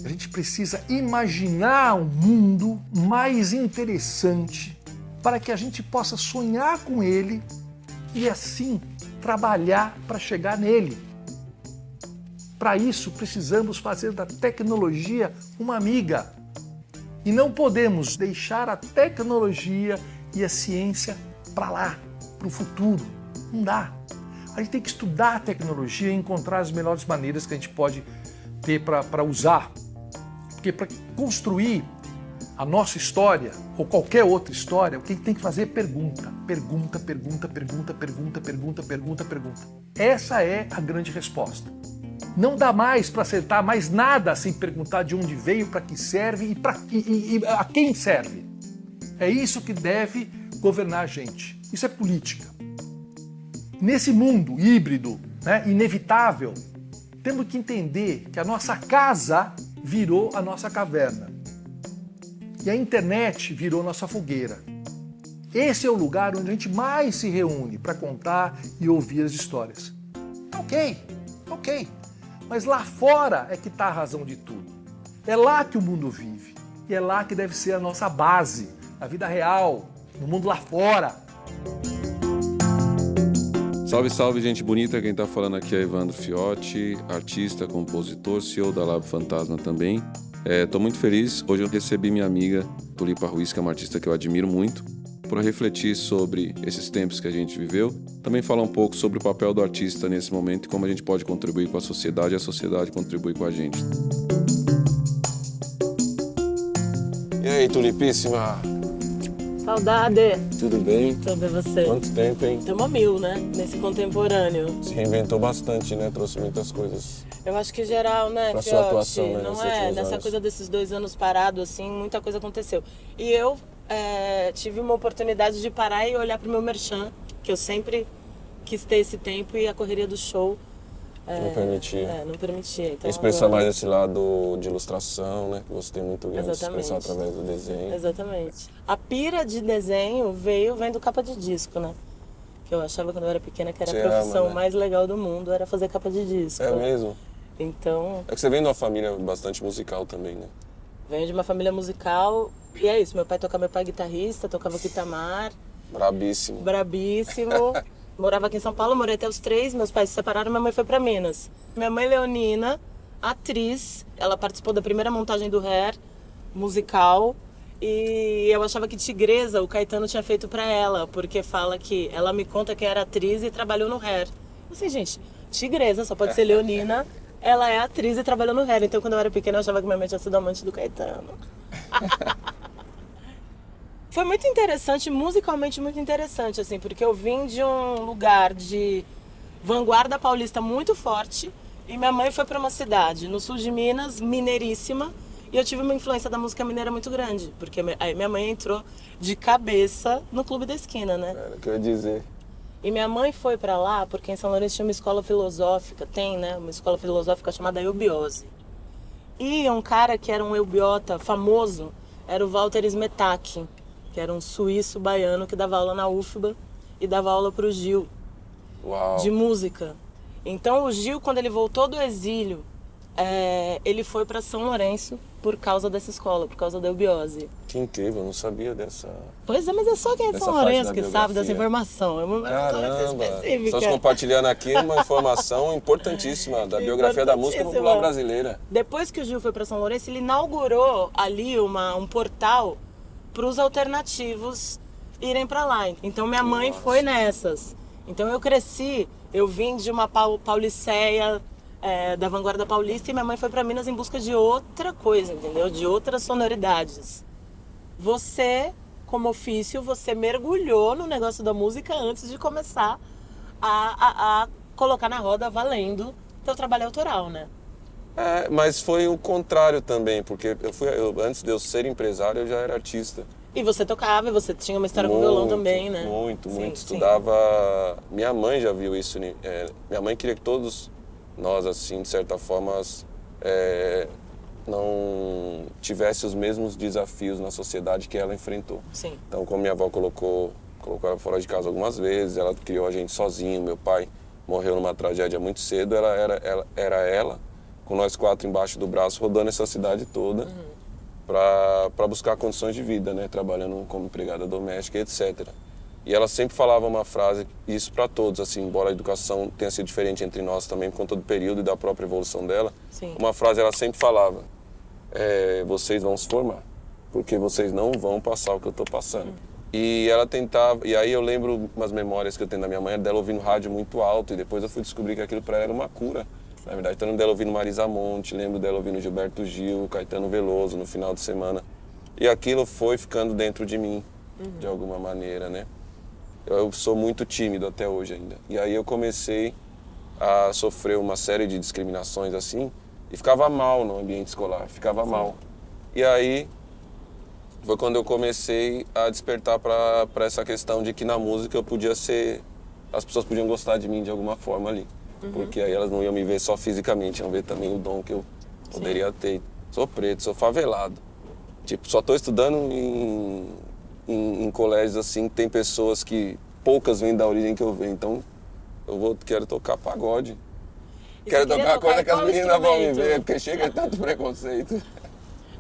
A gente precisa imaginar um mundo mais interessante para que a gente possa sonhar com ele e assim trabalhar para chegar nele. Para isso, precisamos fazer da tecnologia uma amiga. E não podemos deixar a tecnologia e a ciência para lá, para o futuro. Não dá. A gente tem que estudar a tecnologia e encontrar as melhores maneiras que a gente pode ter para usar. Porque para construir a nossa história, ou qualquer outra história, o que a gente tem que fazer é pergunta. Pergunta, pergunta, pergunta, pergunta, pergunta, pergunta, pergunta. Essa é a grande resposta. Não dá mais para acertar mais nada sem perguntar de onde veio, para que serve e a quem serve. É isso que deve governar a gente. Isso é política. Nesse mundo híbrido, inevitável, temos que entender que a nossa casa virou a nossa caverna. E a internet virou nossa fogueira. Esse é o lugar onde a gente mais se reúne para contar e ouvir as histórias. Ok. Mas lá fora é que está a razão de tudo. É lá que o mundo vive. E é lá que deve ser a nossa base, a vida real, no mundo lá fora. Salve, salve, gente bonita. Quem tá falando aqui é Evandro Fiotti, artista, compositor, CEO da Lab Fantasma também. Tô muito feliz. Hoje eu recebi minha amiga Tulipa Ruiz, que é uma artista que eu admiro muito, para refletir sobre esses tempos que a gente viveu. Também falar um pouco sobre o papel do artista nesse momento e como a gente pode contribuir com a sociedade e a sociedade contribui com a gente. E aí, Tulipíssima? Saudade! Tudo bem? Tudo bem você? Quanto tempo, hein? Tamo a mil, né? Nesse contemporâneo. Se reinventou bastante, né? Trouxe muitas coisas. Eu acho que geral, né, pra Fiotti? sua atuação, né, não nesses é? últimos Nessa anos. coisa desses 2 anos parado, assim, muita coisa aconteceu. E eu tive uma oportunidade de parar e olhar pro meu merchan, que eu sempre quis ter esse tempo e a correria do show Não permitia. não permitia. Então, Expressar agora... mais esse lado de ilustração, né? Que você tem muito grande de Exatamente. expressar através do desenho. Exatamente. A pira de desenho vendo capa de disco, né? Que eu achava quando eu era pequena que era Você a profissão ama, né? mais legal do mundo, era fazer capa de disco. É mesmo? Então, É que você vem de uma família bastante musical também, né? venho de uma família musical e é isso. Meu pai é guitarrista, tocava guitarra, Brabíssimo. brabíssimo. Morava aqui em São Paulo, morei até os 3, meus pais se separaram, minha mãe foi pra Minas. Minha mãe Leonina, atriz, ela participou da primeira montagem do Hair, musical. E eu achava que Tigresa, o Caetano tinha feito pra ela, porque fala que ela me conta que era atriz e trabalhou no Hair. Eu sei, gente, Tigresa só pode ser Leonina, ela é atriz e trabalhou no Hair. Então quando eu era pequena eu achava que minha mãe tinha sido amante do Caetano. Foi muito interessante, musicalmente muito interessante, assim, porque eu vim de um lugar de vanguarda paulista muito forte e minha mãe foi para uma cidade no sul de Minas, mineiríssima, e eu tive uma influência da música mineira muito grande, porque aí minha mãe entrou de cabeça no Clube da Esquina, né? Era o que eu ia dizer. E minha mãe foi para lá porque em São Lourenço tinha uma escola filosófica, uma escola filosófica chamada Eubiose. E um cara que era um eubiota famoso era o Walter Smetak, que era um suíço baiano que dava aula na UFBA e dava aula para o Gil, Uau. de música. Então o Gil, quando ele voltou do exílio, ele foi para São Lourenço por causa dessa escola, por causa da eubiose. Que incrível, eu não sabia dessa... Pois é, mas é só quem é de Essa São parte Lourenço da que sabe biografia. dessa informação. É uma informação muito Caramba, específica. estamos compartilhando aqui uma informação importantíssima da biografia da música popular brasileira. Depois que o Gil foi para São Lourenço, ele inaugurou ali um portal para os alternativos irem para lá. Então minha mãe foi nessas. Então eu cresci, eu vim de uma pauliceia da vanguarda paulista e minha mãe foi para Minas em busca de outra coisa, entendeu? De outras sonoridades. Você, como ofício, você mergulhou no negócio da música antes de começar a colocar na roda valendo teu trabalho autoral, né? Mas foi o contrário também, porque antes de eu ser empresário, eu já era artista. E você tocava, e você tinha uma história com violão também, né? Muito. Sim. Estudava... Minha mãe já viu isso. Minha mãe queria que todos nós, assim, de certa forma, não tivesse os mesmos desafios na sociedade que ela enfrentou. Sim. Então, como minha avó colocou ela fora de casa algumas vezes, ela criou a gente sozinho, meu pai morreu numa tragédia muito cedo, ela com nós 4 embaixo do braço, rodando essa cidade toda para buscar condições de vida, né? Trabalhando como empregada doméstica, etc. E ela sempre falava uma frase, isso para todos, assim, embora a educação tenha sido diferente entre nós também, por conta do período e da própria evolução dela, Sim. uma frase ela sempre falava, vocês vão se formar, porque vocês não vão passar o que eu estou passando. E ela tentava, e aí eu lembro umas memórias que eu tenho da minha mãe, dela ouvindo rádio muito alto, e depois eu fui descobrir que aquilo para ela era uma cura. Na verdade, eu lembro dela ouvindo Marisa Monte, lembro dela ouvindo Gilberto Gil, Caetano Veloso no final de semana. E aquilo foi ficando dentro de mim, de alguma maneira, né? Eu sou muito tímido até hoje ainda. E aí eu comecei a sofrer uma série de discriminações assim, e ficava mal no ambiente escolar, ficava mal. E aí foi quando eu comecei a despertar para essa questão de que na música eu podia ser... As pessoas podiam gostar de mim de alguma forma ali. Porque aí elas não iam me ver só fisicamente, iam ver também o dom que eu poderia ter. Sou preto, sou favelado. Tipo, só estou estudando em colégios assim, que tem pessoas que poucas vêm da origem que eu venho. Então, quero tocar pagode. Quero tocar a coisa que as meninas vão me ver, porque chega tanto preconceito.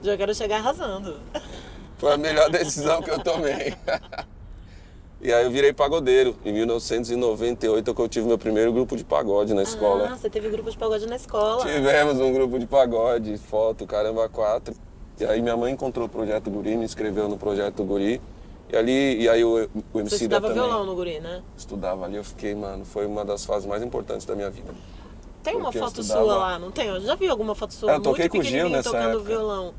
Já quero chegar arrasando. Foi a melhor decisão que eu tomei. E aí eu virei pagodeiro. Em 1998 eu tive meu primeiro grupo de pagode na escola. Ah, você teve grupo de pagode na escola. Tivemos um grupo de pagode, foto, caramba, 4. E aí minha mãe encontrou o Projeto Guri, me inscreveu no Projeto Guri. E aí o MC Você estudava também. violão no Guri, né? Estudava ali, eu fiquei, mano, foi uma das fases mais importantes da minha vida. Tem uma Porque eu foto estudava- sua lá, não tem? Eu já vi alguma foto sua Eu toquei muito com o Gil pequenininho nessa tocando época. violão.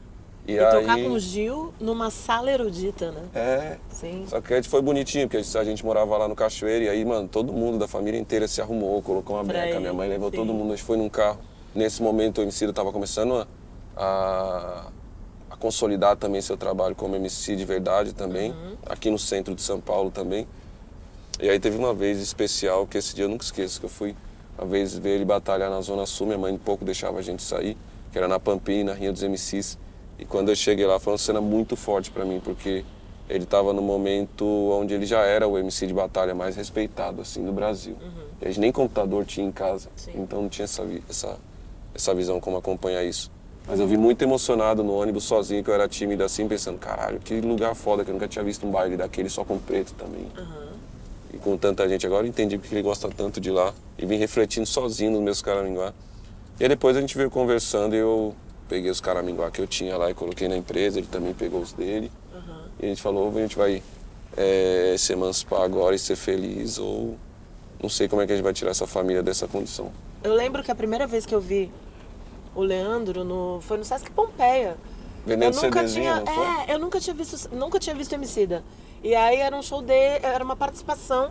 E tocar aí- com o Gil numa sala erudita, né? Sim. Só que a gente foi bonitinho, porque a gente morava lá no Cachoeiro, e aí, mano, todo mundo da família inteira se arrumou, colocou uma Pra beca, ir, minha mãe levou sim. todo mundo, a gente foi num carro. Nesse momento o MC estava começando a consolidar também seu trabalho como MC de verdade também, aqui no centro de São Paulo também. E aí teve uma vez especial, que esse dia eu nunca esqueço, que eu fui uma vez ver ele batalhar na Zona Sul, minha mãe pouco deixava a gente sair, que era na Pampina, na Rinha dos MCs. E quando eu cheguei lá, foi uma cena muito forte pra mim, porque ele estava no momento onde ele já era o MC de batalha mais respeitado, assim, do Brasil. E a gente nem computador tinha em casa, então não tinha essa visão como acompanhar isso. Mas eu vi muito emocionado no ônibus sozinho, que eu era tímido assim, pensando, caralho, que lugar foda, que eu nunca tinha visto um baile daquele só com preto também. E com tanta gente. Agora eu entendi porque ele gosta tanto de lá. E vim refletindo sozinho nos meus caraminguá. E aí depois a gente veio conversando e eu peguei os caraminguá que eu tinha lá e coloquei na empresa, ele também pegou os dele. E a gente falou, a gente vai se emancipar agora e ser feliz, ou não sei como é que a gente vai tirar essa família dessa condição. Eu lembro que a primeira vez que eu vi o Leandro foi no Sesc Pompeia. Vendendo Eu nunca CDzinho, tinha, não foi? eu nunca tinha visto Emicida. E aí era um show dele, era uma participação.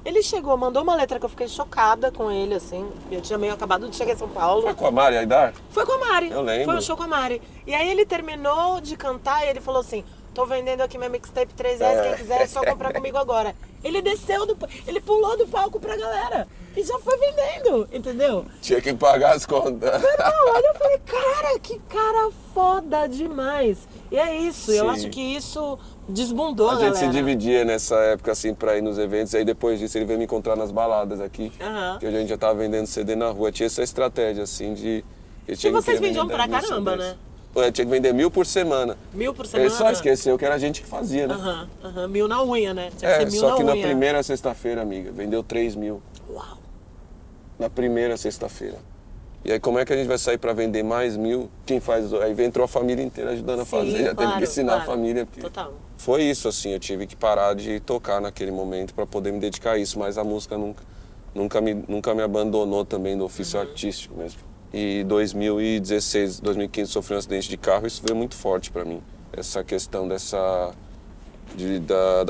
Ele chegou, mandou uma letra que eu fiquei chocada com ele, assim. Eu tinha meio acabado de chegar em São Paulo. Foi com a Mari Aidar? Foi com a Mari. Eu lembro. Foi um show com a Mari. E aí ele terminou de cantar e ele falou assim: tô vendendo aqui minha mixtape 3 reais, quem quiser é só comprar comigo agora. Ele desceu, ele pulou do palco pra galera e já foi vendendo, entendeu? Tinha que pagar as contas. Não, olha, eu falei, cara, que cara foda demais. E é isso, eu Sim. acho que isso desbundou a A gente galera. se dividia nessa época, assim, pra ir nos eventos. E aí depois disso ele veio me encontrar nas baladas aqui. Aham. Que a gente já tava vendendo CD na rua. Tinha essa estratégia, assim, de... E vocês vendiam pra caramba, né? Pô, tinha que vender 1.000 por semana. 1.000 por semana? Ele só esqueceu que era a gente que fazia, né? Aham, 1.000 na unha, né? Tinha que ser 1.000 só que na na unha. primeira sexta-feira, amiga, vendeu 3.000. Uau. Na primeira sexta-feira. E aí como é que a gente vai sair pra vender mais 1.000? Quem faz? Aí entrou a família inteira ajudando a fazer. Já teve claro, que ensinar claro. a família. Porque... Total. Foi isso, assim, eu tive que parar de tocar naquele momento para poder me dedicar a isso, mas a música nunca me abandonou também do ofício artístico mesmo. E 2016, 2015 sofri um acidente de carro, isso veio muito forte para mim. Essa questão da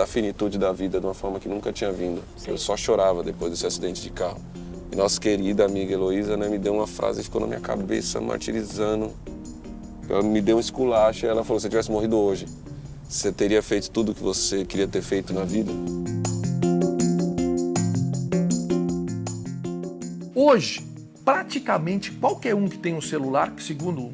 finitude da vida de uma forma que nunca tinha vindo. Sim. Eu só chorava depois desse acidente de carro. E nossa querida amiga Heloísa, né, me deu uma frase que ficou na minha cabeça, martirizando. Ela me deu um esculacho e ela falou, se você tivesse morrido hoje, você teria feito tudo o que você queria ter feito na vida? Hoje, praticamente qualquer um que tem um celular, que segundo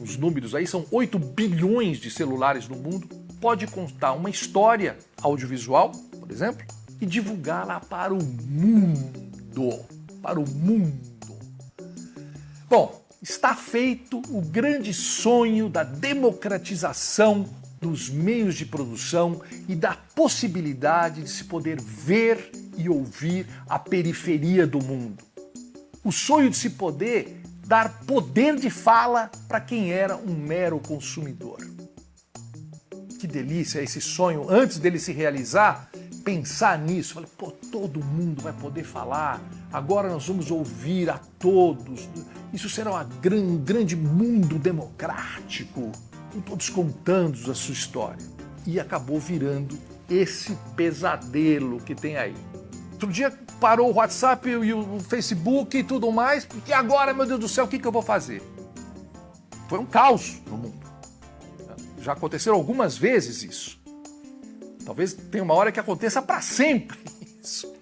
os números aí, são 8 bilhões de celulares no mundo, pode contar uma história audiovisual, por exemplo, e divulgá-la para o mundo. Para o mundo. Bom, está feito o grande sonho da democratização dos meios de produção e da possibilidade de se poder ver e ouvir a periferia do mundo. O sonho de se poder dar poder de fala para quem era um mero consumidor. Que delícia esse sonho, antes dele se realizar, pensar nisso. Falei, pô, todo mundo vai poder falar, agora nós vamos ouvir a todos. Isso será um grande mundo democrático, com todos contando a sua história. E acabou virando esse pesadelo que tem aí. Outro dia parou o WhatsApp e o Facebook e tudo mais, e agora, meu Deus do céu, o que eu vou fazer? Foi um caos no mundo. Já aconteceram algumas vezes isso. Talvez tenha uma hora que aconteça para sempre isso.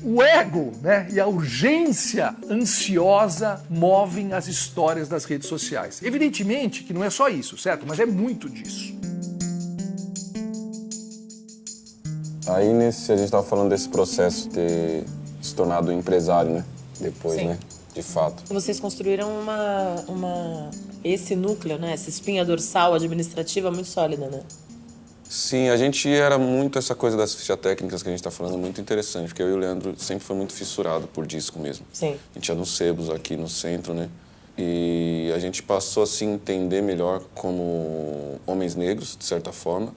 O ego, né, e a urgência ansiosa movem as histórias das redes sociais. Evidentemente que não é só isso, certo? Mas é muito disso. Aí a gente estava falando desse processo de ter se tornado empresário, né? Depois, Sim. né? De fato. Vocês construíram esse núcleo, né? Essa espinha dorsal administrativa muito sólida, né? Sim, a gente era muito essa coisa das fichas técnicas que a gente está falando, muito interessante, porque eu e o Leandro sempre foi muito fissurado por disco mesmo. Sim. A gente ia nos sebos aqui no centro, né? E a gente passou a se entender melhor como homens negros, de certa forma.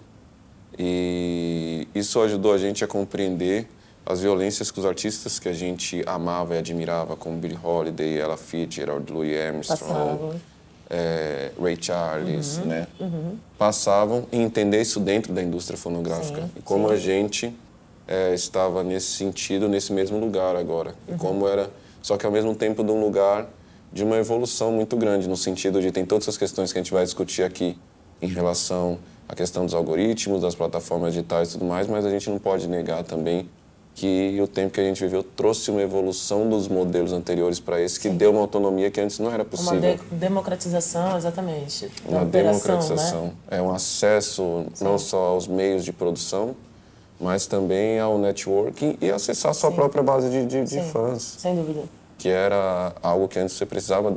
E isso ajudou a gente a compreender as violências que os artistas que a gente amava e admirava, como Billie Holiday, Ella Fitzgerald, Louis Armstrong, Ray Charles, né? Passavam e entender isso dentro da indústria fonográfica. Sim, e como a gente estava nesse sentido, nesse mesmo lugar agora. E como era, só que ao mesmo tempo de um lugar de uma evolução muito grande, no sentido de tem todas essas questões que a gente vai discutir aqui em relação à questão dos algoritmos, das plataformas digitais e tudo mais, mas a gente não pode negar também que o tempo que a gente viveu trouxe uma evolução dos modelos anteriores para esse, que deu uma autonomia que antes não era possível. Uma democratização, exatamente. Uma democratização. Né? É um acesso não só aos meios de produção, mas também ao networking e acessar a sua própria base de fãs. Sem dúvida. Que era algo que antes você precisava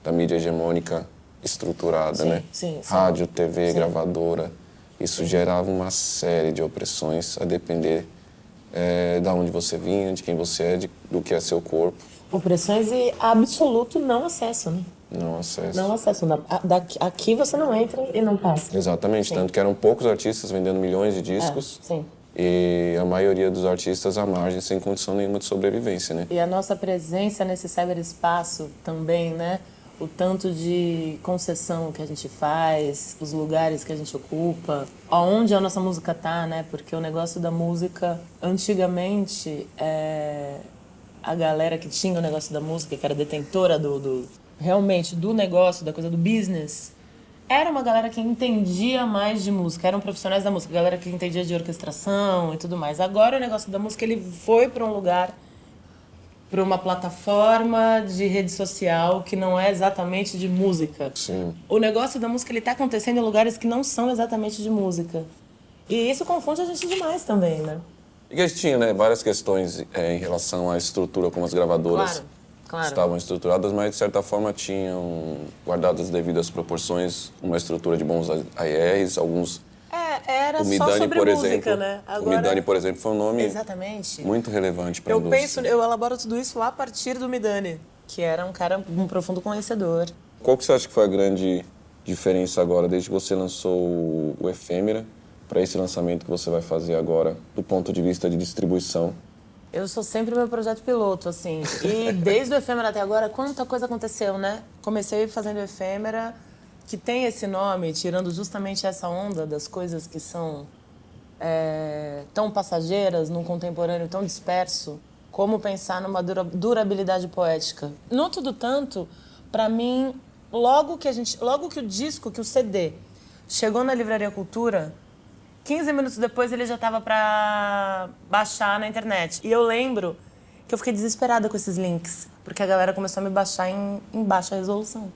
da mídia hegemônica estruturada, né? Sim. Rádio, TV, gravadora. Isso gerava uma série de opressões a depender da onde você vinha, de quem você é, do que é seu corpo. Opressões e absoluto não acesso, né? Não acesso. Não acesso. Aqui você não entra e não passa. Exatamente, tanto que eram poucos artistas vendendo milhões de discos. Sim. E a maioria dos artistas à margem, sem condição nenhuma de sobrevivência, né? E a nossa presença nesse cyberespaço também, né? O tanto de concessão que a gente faz, os lugares que a gente ocupa, aonde a nossa música tá, né? Porque o negócio da música, antigamente, a galera que tinha o negócio da música, que era detentora realmente do negócio, da coisa do business, era uma galera que entendia mais de música, eram profissionais da música, galera que entendia de orquestração e tudo mais. Agora o negócio da música, ele foi para um lugar, para uma plataforma de rede social que não é exatamente de música. Sim. O negócio da música, ele tá acontecendo em lugares que não são exatamente de música. E isso confunde a gente demais também, né? E que a gente tinha, né, várias questões em relação à estrutura como as gravadoras estavam estruturadas, mas de certa forma tinham, guardadas as devidas proporções, uma estrutura de bons AIRs, alguns... Era o Midani, só sobre por música, exemplo, né? O Midani, por exemplo, foi um nome muito relevante para a indústria. Eu elaboro tudo isso a partir do Midani, que era um profundo conhecedor. Qual que você acha que foi a grande diferença agora, desde que você lançou o Efêmera, para esse lançamento que você vai fazer agora, do ponto de vista de distribuição? Eu sou sempre meu projeto piloto, assim. E desde o Efêmera até agora, quanta coisa aconteceu, né? Comecei fazendo o Efêmera, que tem esse nome, tirando justamente essa onda das coisas que são tão passageiras, num contemporâneo tão disperso. como pensar numa durabilidade poética. No Tudo Tanto, para mim, logo que o disco, que o CD chegou na Livraria Cultura, 15 minutos depois ele já estava para baixar na internet. E eu lembro que eu fiquei desesperada com esses links, porque a galera começou a me baixar em baixa resolução.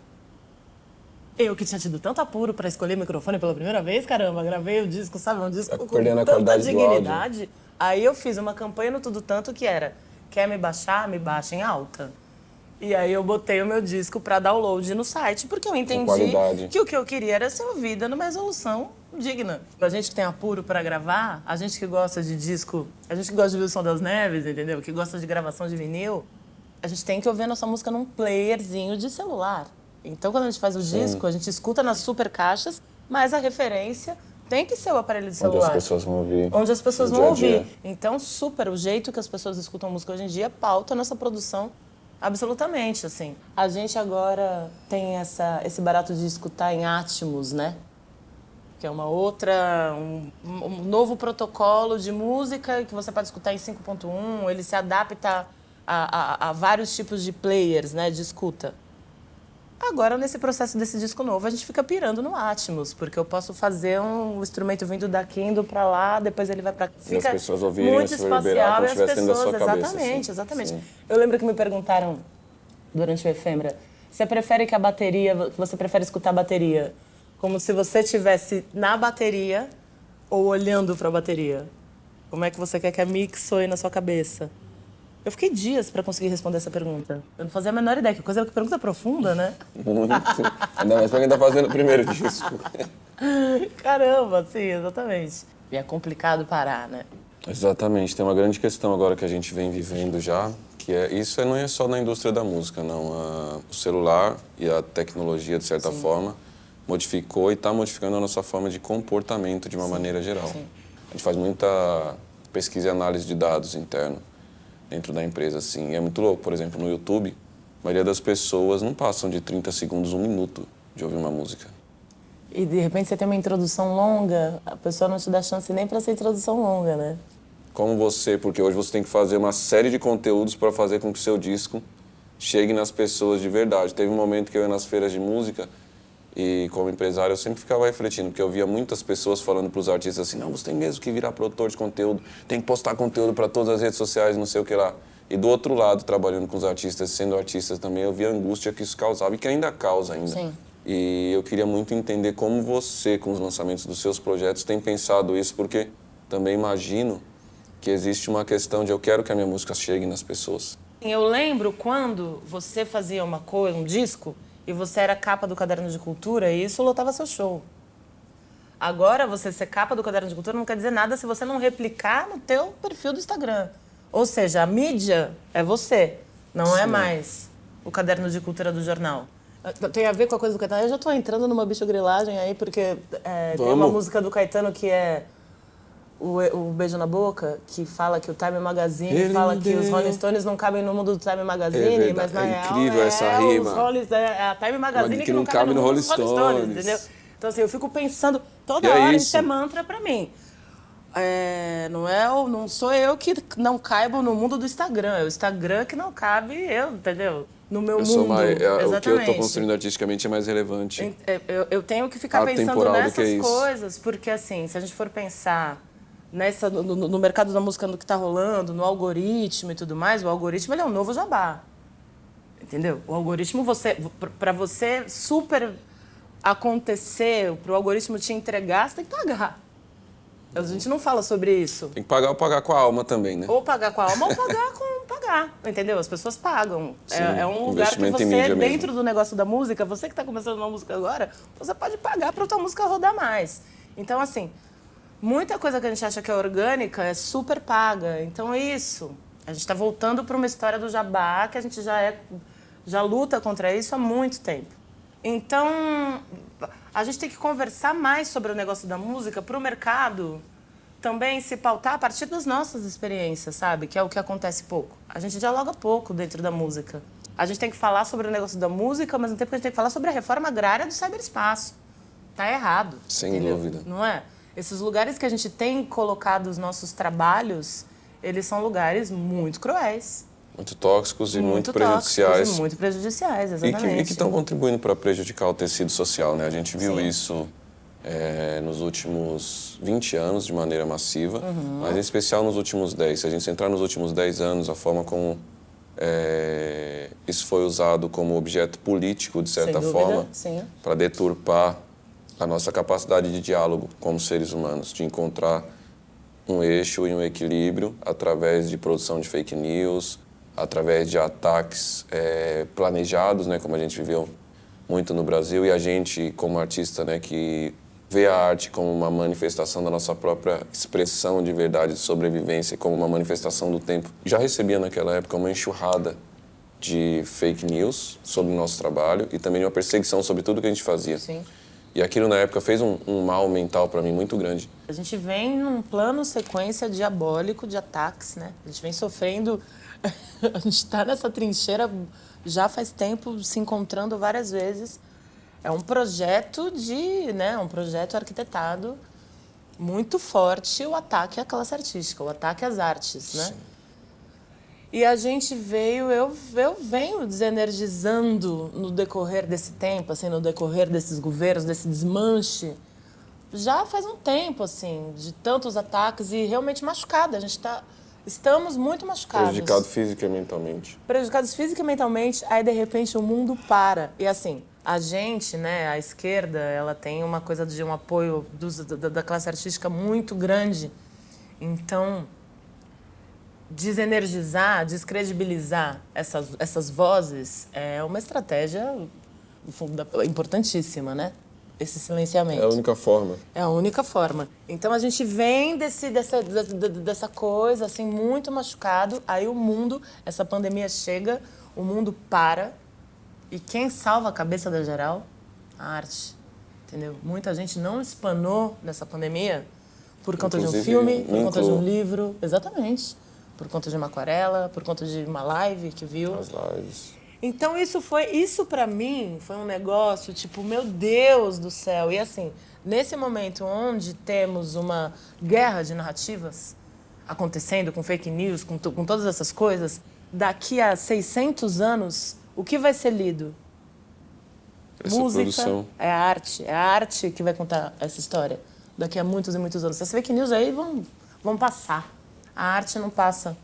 Eu que tinha tido tanto apuro para escolher microfone pela primeira vez, caramba, gravei o disco, sabe? Um disco com perdendo a tanta qualidade do áudio. dignidade. Aí eu fiz uma campanha no Tudo Tanto que era: quer me baixar? Me baixa em alta. E aí eu botei o meu disco para download no site, porque eu entendi qualidade. que o que eu queria era ser ouvida numa resolução digna. A gente que tem apuro para gravar, a gente que gosta de disco, a gente que gosta de Wilson das Neves, entendeu? Que gosta de gravação de vinil, a gente tem que ouvir a nossa música num playerzinho de celular. Então, quando a gente faz o disco, a gente escuta nas super caixas, mas a referência tem que ser o aparelho de celular. Onde as pessoas vão ouvir. Onde as pessoas no vão dia a dia. ouvir. Então, super, o jeito que as pessoas escutam música hoje em dia pauta a nossa produção absolutamente, assim. A gente agora tem esse barato de escutar em Atmos, né? Que é uma outra, um novo protocolo de música que você pode escutar em 5.1, ele se adapta a vários tipos de players, né, de escuta. Agora, nesse processo desse disco novo, a gente fica pirando no Atmos, porque eu posso fazer um instrumento vindo daqui, indo pra lá, depois ele vai pra... E as pessoas ouvirem muito se reverberar espacial, como e as estivesse dentro da pessoas... sua cabeça. Exatamente, Assim. exatamente. Sim. Eu lembro que me perguntaram, durante o Efêmera, você prefere escutar a bateria como se você estivesse na bateria ou olhando pra bateria? Como é que você quer que a mix soe na sua cabeça? Eu fiquei dias para conseguir responder essa pergunta. Eu não fazia a menor ideia, que pergunta profunda, né? Muito. Ainda mais pra quem tá fazendo o primeiro disco. Caramba, sim, exatamente. E é complicado parar, né? Exatamente. Tem uma grande questão agora que a gente vem vivendo já, que não é só na indústria da música, não. O celular e a tecnologia, de certa forma, modificou e está modificando a nossa forma de comportamento de uma maneira geral. Sim. A gente faz muita pesquisa e análise de dados interno dentro da empresa, assim. E é muito louco. Por exemplo, no YouTube, a maioria das pessoas não passam de 30 segundos, 1 minuto de ouvir uma música. E de repente você tem uma introdução longa, a pessoa não te dá chance nem para essa introdução longa, né? Como você, porque hoje você tem que fazer uma série de conteúdos para fazer com que o seu disco chegue nas pessoas de verdade. Teve um momento que eu ia nas feiras de música e, como empresário, eu sempre ficava refletindo, porque eu via muitas pessoas falando para os artistas assim: não, você tem mesmo que virar produtor de conteúdo, tem que postar conteúdo para todas as redes sociais, não sei o que lá. E do outro lado, trabalhando com os artistas, sendo artistas também, eu via a angústia que isso causava e que ainda causa ainda. Sim. E eu queria muito entender como você, com os lançamentos dos seus projetos, tem pensado isso, porque também imagino que existe uma questão de eu quero que a minha música chegue nas pessoas. Eu lembro quando você fazia uma coisa, um disco, e você era capa do Caderno de Cultura e isso lotava seu show. Agora, você ser capa do Caderno de Cultura não quer dizer nada se você não replicar no teu perfil do Instagram. Ou seja, a mídia é você, não é mais o Caderno de Cultura do jornal. Tem a ver com a coisa do Caetano. Eu já estou entrando numa bichogrilagem aí, porque tem uma música do Caetano que é o Beijo na Boca, que fala que o Time Magazine fala que os Rolling Stones não cabem no mundo do Time Magazine, mas na real incrível essa rima. A Time Magazine que não cabe no Rolling Stones, entendeu? Então assim, eu fico pensando toda E é hora, isso. isso é mantra pra mim. Não sou eu que não caibo no mundo do Instagram, é o Instagram que não cabe eu, entendeu? No meu mundo. O que eu estou construindo artisticamente é mais relevante. Eu tenho que ficar pensando Atemporal do que nessas isso. coisas, porque assim, se a gente for pensar no mercado da música, no que está rolando, no algoritmo e tudo mais, o algoritmo ele é um novo jabá. Entendeu? O algoritmo, para você super acontecer, para o algoritmo te entregar, você tem que pagar. A gente não fala sobre isso. Tem que pagar ou pagar com a alma também, né? Ou pagar com a alma ou pagar com pagar, entendeu? As pessoas pagam. É um lugar que investimento em você, mídia dentro mesmo. do negócio da música, você que está começando uma música agora, você pode pagar para a tua música rodar mais. Então, assim, muita coisa que a gente acha que é orgânica é super paga. Então, é isso. A gente está voltando para uma história do jabá, que a gente já luta contra isso há muito tempo. Então, a gente tem que conversar mais sobre o negócio da música para o mercado também se pautar a partir das nossas experiências, sabe? Que é o que acontece pouco. A gente dialoga pouco dentro da música. A gente tem que falar sobre o negócio da música, mas ao mesmo tempo que a gente tem que falar sobre a reforma agrária do cyberespaço. Tá errado. Sem entendeu? dúvida. Não é? Esses lugares que a gente tem colocado os nossos trabalhos, eles são lugares muito cruéis. Muito tóxicos e muito tóxicos prejudiciais. E muito prejudiciais, E exatamente. que estão contribuindo para prejudicar o tecido social, né? A gente viu Sim. isso nos últimos 20 anos de maneira massiva, mas em especial nos últimos 10. Se a gente entrar nos últimos 10 anos, a forma como isso foi usado como objeto político, de certa Sem dúvida, forma, sim. para deturpar a nossa capacidade de diálogo como seres humanos, de encontrar um eixo e um equilíbrio através de produção de fake news, através de ataques planejados, né, como a gente viveu muito no Brasil, e a gente, como artista, né, que vê a arte como uma manifestação da nossa própria expressão de verdade, de sobrevivência, como uma manifestação do tempo. Já recebia naquela época uma enxurrada de fake news sobre o nosso trabalho e também uma perseguição sobre tudo que a gente fazia. Sim. E aquilo na época fez um mal mental para mim muito grande. A gente vem num plano sequência diabólico de ataques, né? A gente vem sofrendo, a gente está nessa trincheira já faz tempo, se encontrando várias vezes. É um projeto um projeto arquitetado muito forte, o ataque à classe artística, o ataque às artes, né? Sim. E a gente eu venho desenergizando no decorrer desse tempo, assim, no decorrer desses governos, desse desmanche, já faz um tempo, assim, de tantos ataques e realmente machucada. Estamos muito machucados. Prejudicado física e mentalmente. Prejudicados física e mentalmente, aí de repente o mundo para. E assim, a gente, né, a esquerda, ela tem uma coisa de um apoio da classe artística muito grande. Então, desenergizar, descredibilizar essas vozes é uma estratégia importantíssima, né? Esse silenciamento. É a única forma. É a única forma. Então a gente vem dessa coisa assim muito machucado, aí o mundo, essa pandemia chega, o mundo para e quem salva a cabeça da geral? A arte, entendeu? Muita gente não espanou nessa pandemia por conta de um Inclusive, filme, por me conta de um incluo. livro, exatamente, por conta de uma aquarela, por conta de uma live que viu. As lives. Então isso para mim foi um negócio tipo, meu Deus do céu. E assim, nesse momento onde temos uma guerra de narrativas acontecendo com fake news, com todas essas coisas, daqui a 600 anos, o que vai ser lido? Essa Música, produção. é a arte que vai contar essa história daqui a muitos e muitos anos. Essas fake news aí vão passar. A arte não passa.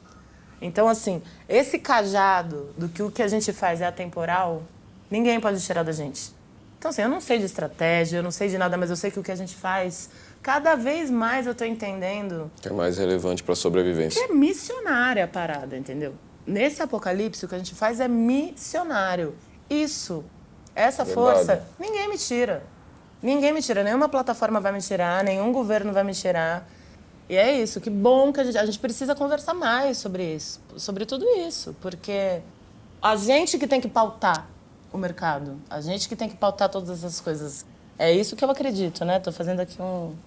Então, assim, esse cajado do que o que a gente faz é atemporal, ninguém pode tirar da gente. Então, assim, eu não sei de estratégia, eu não sei de nada, mas eu sei que o que a gente faz, cada vez mais eu estou entendendo Que é mais relevante para a sobrevivência. que é missionária a parada, entendeu? Nesse apocalipse, o que a gente faz é missionário. Essa Verdade. força, ninguém me tira. Ninguém me tira, nenhuma plataforma vai me tirar, nenhum governo vai me tirar. E é isso, que bom que a gente precisa conversar mais sobre isso, sobre tudo isso, porque a gente que tem que pautar o mercado, a gente que tem que pautar todas essas coisas. É isso que eu acredito, né? Tô fazendo aqui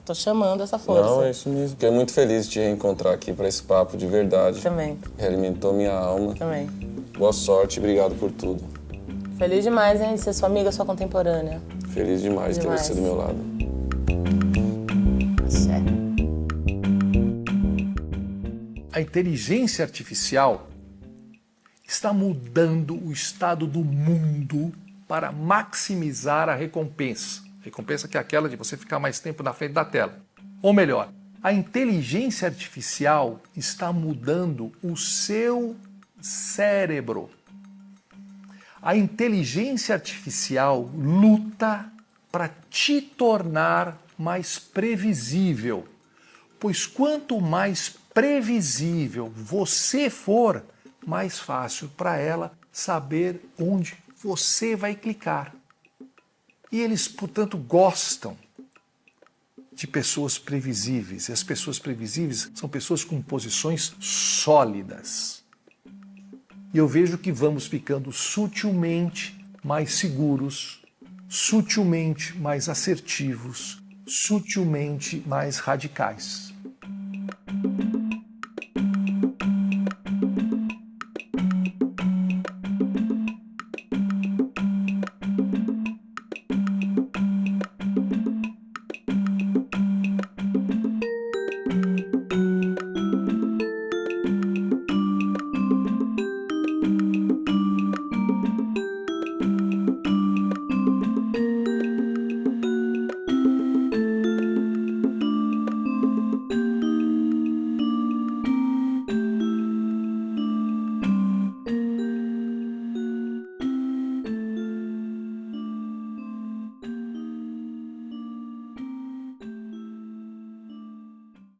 tô chamando essa força. Não, é isso mesmo. Fiquei muito feliz de te reencontrar aqui para esse papo de verdade. Também, Realimentou minha alma. também. Boa sorte e obrigado por tudo. Feliz demais, hein, de ser sua amiga, sua contemporânea. Feliz demais de ter Demais. você do meu lado. Axé. A inteligência artificial está mudando o estado do mundo para maximizar a recompensa. Recompensa que é aquela de você ficar mais tempo na frente da tela. Ou melhor, a inteligência artificial está mudando o seu cérebro. A inteligência artificial luta para te tornar mais previsível, pois quanto mais previsível você for, mais fácil para ela saber onde você vai clicar. E eles, portanto, gostam de pessoas previsíveis. E as pessoas previsíveis são pessoas com posições sólidas. E eu vejo que vamos ficando sutilmente mais seguros, sutilmente mais assertivos, sutilmente mais radicais.